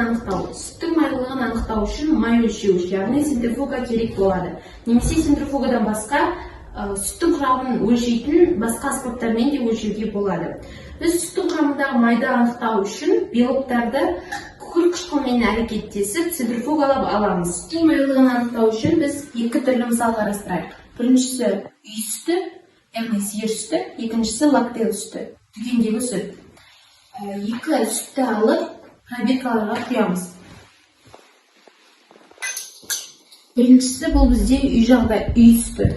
анықтау. Сүттің майлылығын анықтау үшін май өлшеуіш, яғни центрифуга керек болады. Немесе центрифугадан басқа сүттің құрамын өлшейтін басқа аспаптармен де өлшеуге болады. Біз сүттің құрамындағы майды анықтау үшін белоктарды күкірт қышқылмен әрекеттесіп центрифугалап аламыз. Сүттің майлылығын анықтау үшін біз екі түрлі мысал қарастырайық. Біріншісі үй сүті, яғни сиыр сүті, екіншісі лактел сүті, дүкендегі сүт. Екі сүтті алып пробиркаларға құямыз. Біріншісі бұл бізде үй жағдай, үй сүті.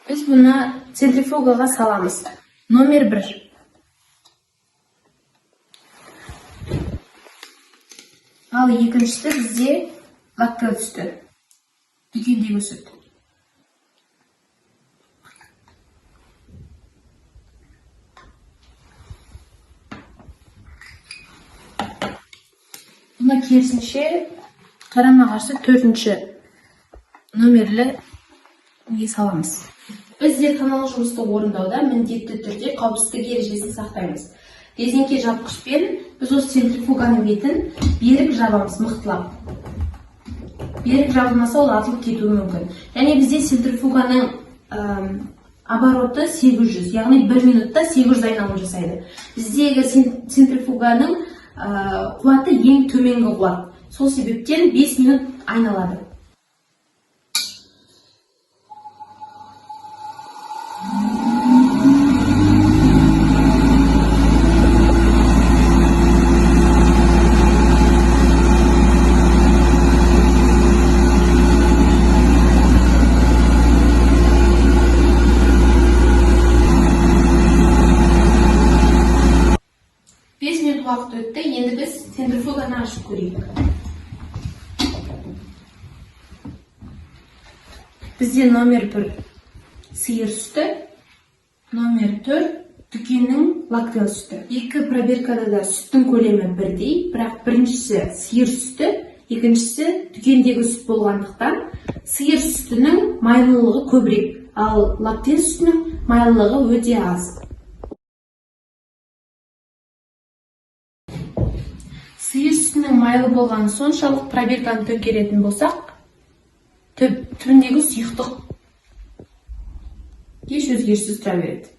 Біз бұны центрифугаға саламыз. Номер 1. Ал екіншісі бізде лактел сүті, дүкендегі сүт. Бұны керісінше қарама-қарсы 4-ші номерлі саламыз. Біз зертханалық жұмысты орындауда міндетті түрде қауіпсіздік ережесін сақтаймыз. Резеңке жапқышпен біз осы центрифуганың бетін берік жабамыз, мықтылап. Берік жабылмаса ол атылып кетуі мүмкін. Және бізде центрифуганың обороты 800, яғни 1 минутта 800 айналым жасайды. Бізде егер центрифуганың қуаты ең төменгі қуат. Сол себептен 5 минут айналады. Уақыт өтті, енді біз центрифуганы ашып көрейік. Бізде номер 1 сиыр сүті, номер 4 дүкеннің лактел сүті. Екі пробиркада да сүттің көлемі бірдей, бірақ біріншісі сиыр сүті, екіншісі дүкендегі сүт болғандықтан сиыр сүтінің майлылығы көбірек, ал лактел сүтінің майлылығы өте аз. Сиыр сүтінің майлы болғаны соншалық пробирканы төңкеретін болсақ, түбіндегі сұйықтық еш өзгеріссіз тұра береді.